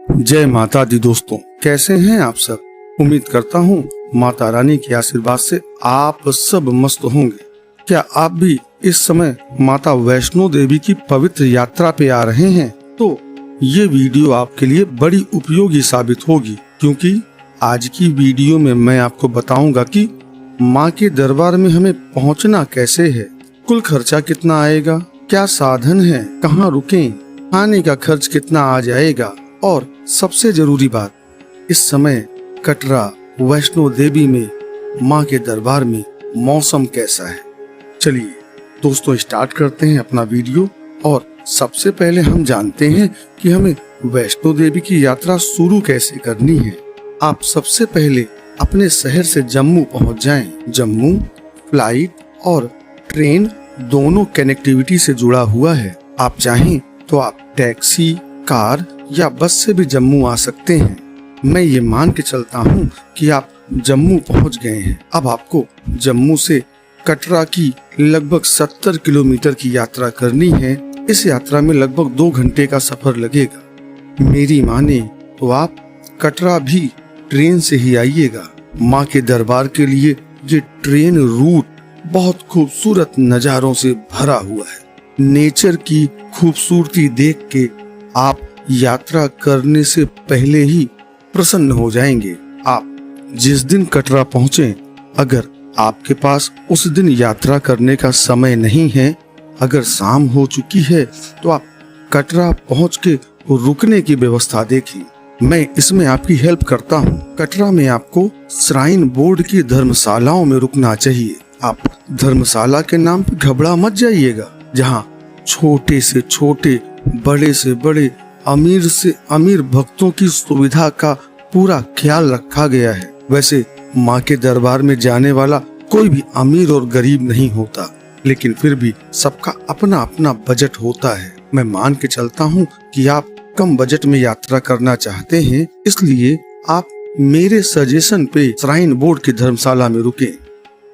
जय माता दी दोस्तों, कैसे हैं आप सब। उम्मीद करता हूँ माता रानी के आशीर्वाद से आप सब मस्त होंगे। क्या आप भी इस समय माता वैष्णो देवी की पवित्र यात्रा पे आ रहे हैं तो ये वीडियो आपके लिए बड़ी उपयोगी साबित होगी, क्योंकि आज की वीडियो में मैं आपको बताऊंगा कि माँ के दरबार में हमें पहुँचना कैसे है, कुल खर्चा कितना आएगा, क्या साधन है, कहाँ रुकें, खाने का खर्च कितना आ जाएगा और सबसे जरूरी बात, इस समय कटरा वैष्णो देवी में माँ के दरबार में मौसम कैसा है। चलिए दोस्तों स्टार्ट करते हैं अपना वीडियो। और सबसे पहले हम जानते हैं कि हमें वैष्णो देवी की यात्रा शुरू कैसे करनी है। आप सबसे पहले अपने शहर से जम्मू पहुंच जाएं। जम्मू फ्लाइट और ट्रेन दोनों कनेक्टिविटी से जुड़ा हुआ है। आप चाहें तो आप टैक्सी, कार या बस से भी जम्मू आ सकते हैं। मैं ये मान के चलता हूँ कि आप जम्मू पहुँच गए हैं। अब आपको जम्मू से कटरा की लगभग 70 किलोमीटर की यात्रा करनी है। इस यात्रा में लगभग 2 घंटे का सफर लगेगा। मेरी माने तो आप कटरा भी ट्रेन से ही आइएगा। माँ के दरबार के लिए ये ट्रेन रूट बहुत खूबसूरत नज़ारों से भरा हुआ है। नेचर की खूबसूरती देख के आप यात्रा करने से पहले ही प्रसन्न हो जाएंगे। आप जिस दिन कटरा पहुँचे, अगर आपके पास उस दिन यात्रा करने का समय नहीं है, अगर शाम हो चुकी है, तो आप कटरा पहुँच के रुकने की व्यवस्था देखें। मैं इसमें आपकी हेल्प करता हूँ। कटरा में आपको श्राइन बोर्ड की धर्मशालाओं में रुकना चाहिए। आप धर्मशाला के नाम पे घबरा मत जाइएगा, जहाँ छोटे से छोटे, बड़े से बड़े, अमीर से अमीर भक्तों की सुविधा का पूरा ख्याल रखा गया है। वैसे माँ के दरबार में जाने वाला कोई भी अमीर और गरीब नहीं होता, लेकिन फिर भी सबका अपना अपना बजट होता है। मैं मान के चलता हूँ कि आप कम बजट में यात्रा करना चाहते हैं, इसलिए आप मेरे सजेशन पे श्राइन बोर्ड की धर्मशाला में रुके।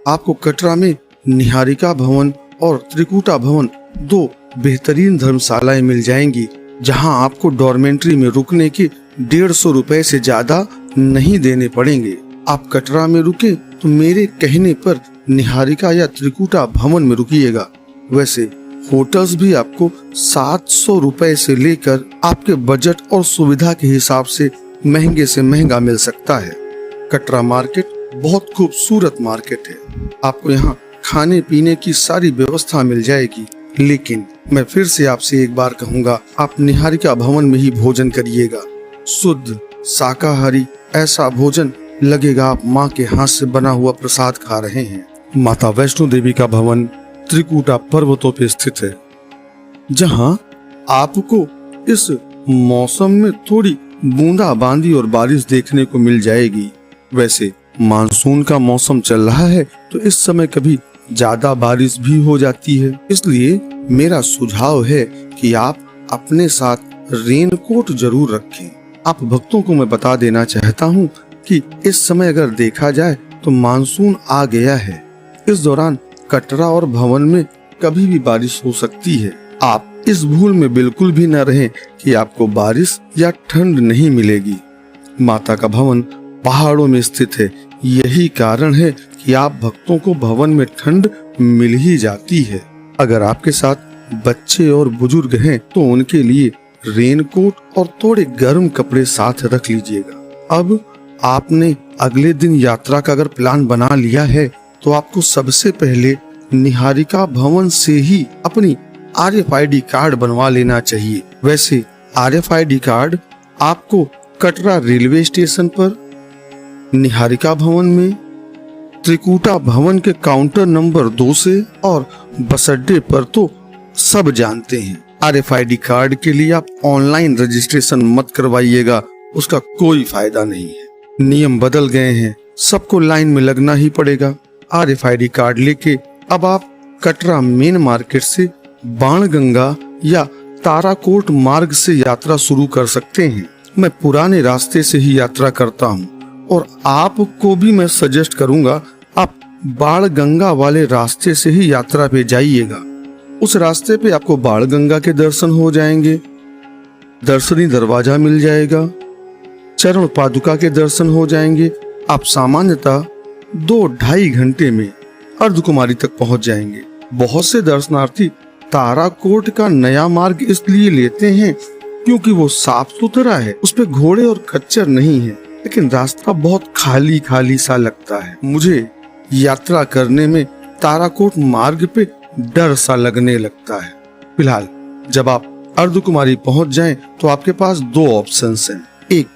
आपको कटरा में निहारिका भवन और त्रिकुटा भवन 2 बेहतरीन धर्मशालाएं मिल जाएंगी, जहां आपको डॉर्मेंट्री में रुकने के 150 रुपए से ज्यादा नहीं देने पड़ेंगे। आप कटरा में रुके तो मेरे कहने पर निहारिका या त्रिकुटा भवन में रुकिएगा। वैसे होटल्स भी आपको 700 रुपए से लेकर आपके बजट और सुविधा के हिसाब से महंगे से महंगा मिल सकता है। कटरा मार्केट बहुत खूबसूरत मार्केट है। आपको यहाँ खाने पीने की सारी व्यवस्था मिल जाएगी, लेकिन मैं फिर से आपसे एक बार कहूँगा, आप निहारिका भवन में ही भोजन करिएगा। शुद्ध शाकाहारी ऐसा भोजन लगेगा आप माँ के हाथ से बना हुआ प्रसाद खा रहे हैं। माता वैष्णो देवी का भवन त्रिकुटा पर्वतों पे स्थित है, जहाँ आपको इस मौसम में थोड़ी बूंदाबांदी और बारिश देखने को मिल जाएगी। वैसे मानसून का मौसम चल रहा है, तो इस समय कभी ज्यादा बारिश भी हो जाती है। इसलिए मेरा सुझाव है कि आप अपने साथ रेनकोट जरूर रखें। आप भक्तों को मैं बता देना चाहता हूँ कि इस समय अगर देखा जाए तो मानसून आ गया है। इस दौरान कटरा और भवन में कभी भी बारिश हो सकती है। आप इस भूल में बिल्कुल भी न रहें कि आपको बारिश या ठंड नहीं मिलेगी। माता का भवन पहाड़ों में स्थित है, यही कारण है कि आप भक्तों को भवन में ठंड मिल ही जाती है। अगर आपके साथ बच्चे और बुजुर्ग हैं तो उनके लिए रेनकोट और थोड़े गर्म कपड़े साथ रख लीजिएगा। अब आपने अगले दिन यात्रा का अगर प्लान बना लिया है तो आपको सबसे पहले निहारिका भवन से ही अपनी RFID कार्ड बनवा लेना चाहिए। वैसे RFID कार्ड आपको कटरा रेलवे स्टेशन पर, निहारिका भवन में, त्रिकुटा भवन के काउंटर नंबर 2 से और बस अड्डे पर तो सब जानते हैं। RFID कार्ड के लिए आप ऑनलाइन रजिस्ट्रेशन मत करवाइएगा, उसका कोई फायदा नहीं है। नियम बदल गए हैं, सबको लाइन में लगना ही पड़ेगा। RFID कार्ड लेके अब आप कटरा मेन मार्केट से बाणगंगा या ताराकोट मार्ग से यात्रा शुरू कर सकते हैं। मैं पुराने रास्ते से ही यात्रा करता हूँ और आपको भी मैं सजेस्ट करूंगा आप बाणगंगा वाले रास्ते से ही यात्रा पे जाइएगा। उस रास्ते पे आपको बाणगंगा के दर्शन हो जाएंगे, दर्शनी दरवाजा मिल जाएगा चरण पादुका के दर्शन हो जाएंगे। आप सामान्यतः 2-2.5 घंटे में अर्धकुमारी तक पहुंच जाएंगे। बहुत से दर्शनार्थी ताराकोट का नया मार्ग इसलिए लेते हैं क्योंकि वो साफ सुथरा है, उस पे घोड़े और खच्चर नहीं है, लेकिन रास्ता बहुत खाली खाली सा लगता है। मुझे यात्रा करने में ताराकोट मार्ग पे डर सा लगने लगता है। फिलहाल जब आप अर्धकुमारी पहुंच जाएं तो आपके पास 2 ऑप्शंस हैं। एक,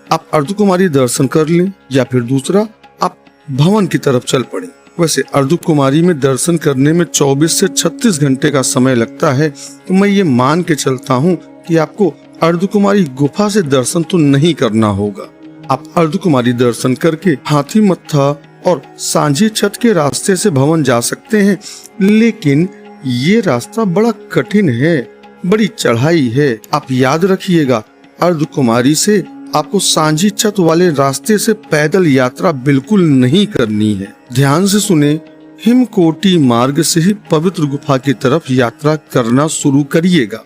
आप अर्धकुमारी दर्शन कर लें, या फिर दूसरा, आप भवन की तरफ चल पड़ें। वैसे अर्धकुमारी में दर्शन करने में 24 से 36 घंटे का समय लगता है, तो मैं ये मान के चलता हूँ कि आपको अर्धकुमारी गुफा से दर्शन तो नहीं करना होगा। आप अर्धकुमारी दर्शन करके हाथी मत्था और सांझी छत के रास्ते से भवन जा सकते हैं, लेकिन ये रास्ता बड़ा कठिन है, बड़ी चढ़ाई है। आप याद रखिएगा, अर्धकुमारी से आपको सांझी छत वाले रास्ते से पैदल यात्रा बिल्कुल नहीं करनी है। ध्यान से सुने, हिमकोटि मार्ग से ही पवित्र गुफा की तरफ यात्रा करना शुरू करिएगा।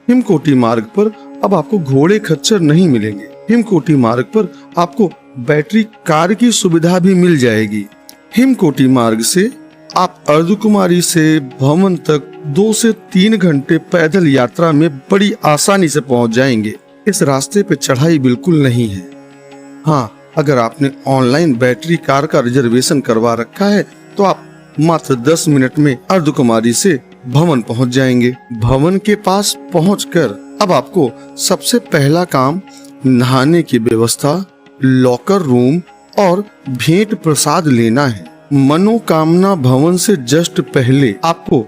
हिमकोटि मार्ग पर अब आपको घोड़े खच्चर नहीं मिलेंगे। हिमकोटि मार्ग पर आपको बैटरी कार की सुविधा भी मिल जाएगी। हिमकोटि मार्ग से आप अर्धकुमारी से भवन तक 2 से 3 घंटे पैदल यात्रा में बड़ी आसानी से पहुंच जाएंगे। इस रास्ते पे चढ़ाई बिल्कुल नहीं है। हाँ, अगर आपने ऑनलाइन बैटरी कार का रिजर्वेशन करवा रखा है तो आप मात्र 10 मिनट में अर्धकुमारी से भवन पहुंच जाएंगे। भवन के पास पहुंचकर अब आपको सबसे पहला काम नहाने की व्यवस्था, लॉकर रूम और भेंट प्रसाद लेना है। मनोकामना भवन से जस्ट पहले आपको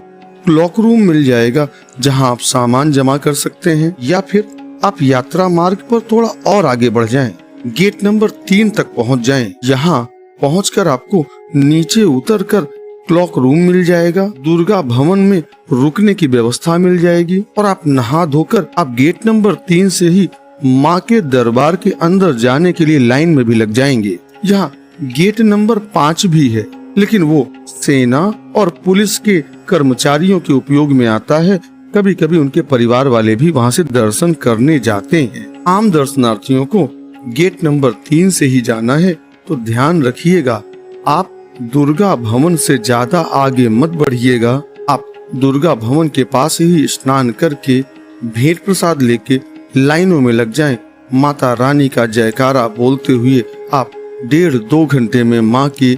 क्लॉक रूम मिल जाएगा, जहां आप सामान जमा कर सकते हैं, या फिर आप यात्रा मार्ग पर थोड़ा और आगे बढ़ जाएं, गेट नंबर 3 तक पहुंच जाएं। यहाँ पहुंचकर आपको नीचे उतरकर क्लॉक रूम मिल जाएगा, दुर्गा भवन में रुकने की व्यवस्था मिल जाएगी, और आप नहा धोकर आप गेट नंबर 3 से ही माँ के दरबार के अंदर जाने के लिए लाइन में भी लग जाएंगे। यहाँ गेट नंबर 5 भी है, लेकिन वो सेना और पुलिस के कर्मचारियों के उपयोग में आता है। कभी कभी उनके परिवार वाले भी वहाँ से दर्शन करने जाते हैं। आम दर्शनार्थियों को गेट नंबर 3 से ही जाना है, तो ध्यान रखिएगा, आप दुर्गा भवन से ज्यादा आगे मत बढ़िएगा। आप दुर्गा भवन के पास ही स्नान करके भेंट प्रसाद लेके लाइनों में लग जाएं। माता रानी का जयकारा बोलते हुए आप 1.5-2 घंटे में माँ के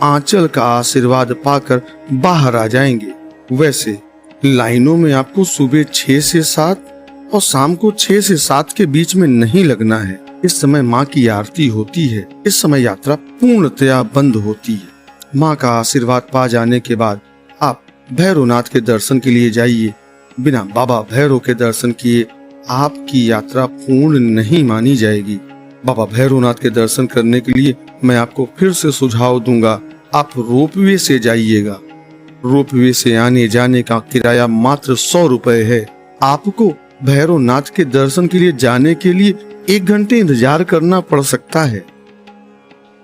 आंचल का आशीर्वाद पाकर बाहर आ जाएंगे। वैसे लाइनों में आपको सुबह 6 से 7 और शाम को 6 से 7 के बीच में नहीं लगना है। इस समय माँ की आरती होती है। इस समय यात्रा पूर्णतया बंद होती है। माँ का आशीर्वाद पा जाने के बाद आप भैरवनाथ के दर्शन के लिए जाइए। बिना बाबा भैरव के दर्शन किए आपकी यात्रा पूर्ण नहीं मानी जाएगी। बाबा भैरवनाथ के दर्शन करने के लिए मैं आपको फिर से सुझाव दूंगा, आप रोपवे से जाइएगा। रोपवे से आने जाने का किराया मात्र 100 रुपए है। आपको भैरवनाथ के दर्शन के लिए जाने के लिए 1 घंटे इंतजार करना पड़ सकता है,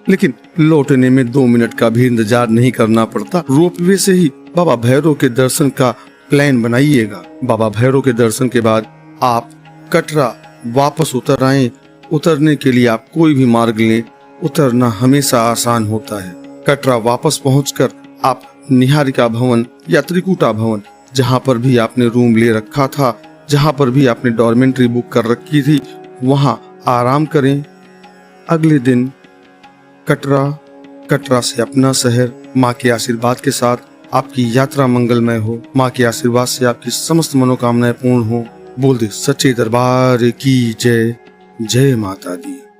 लेकिन लौटने में 2 मिनट का भी इंतजार नहीं करना पड़ता। रोपवे से ही बाबा भैरव के दर्शन का प्लान बनाइएगा। बाबा भैरव के दर्शन के बाद आप कटरा वापस उतर आए। उतरने के लिए आप कोई भी मार्ग लें, उतरना हमेशा आसान होता है। कटरा वापस पहुंचकर आप निहारिका भवन या त्रिकुटा भवन, जहां पर भी आपने रूम ले रखा था, जहां पर भी आपने डॉर्मेंट्री बुक कर रखी थी, वहां आराम करें। अगले दिन कटरा से अपना शहर माँ के आशीर्वाद के साथ आपकी यात्रा मंगलमय हो। माँ के आशीर्वाद से आपकी समस्त मनोकामनाएं पूर्ण हो। बोल दे सच्चे दरबार की जय। जय माता दी।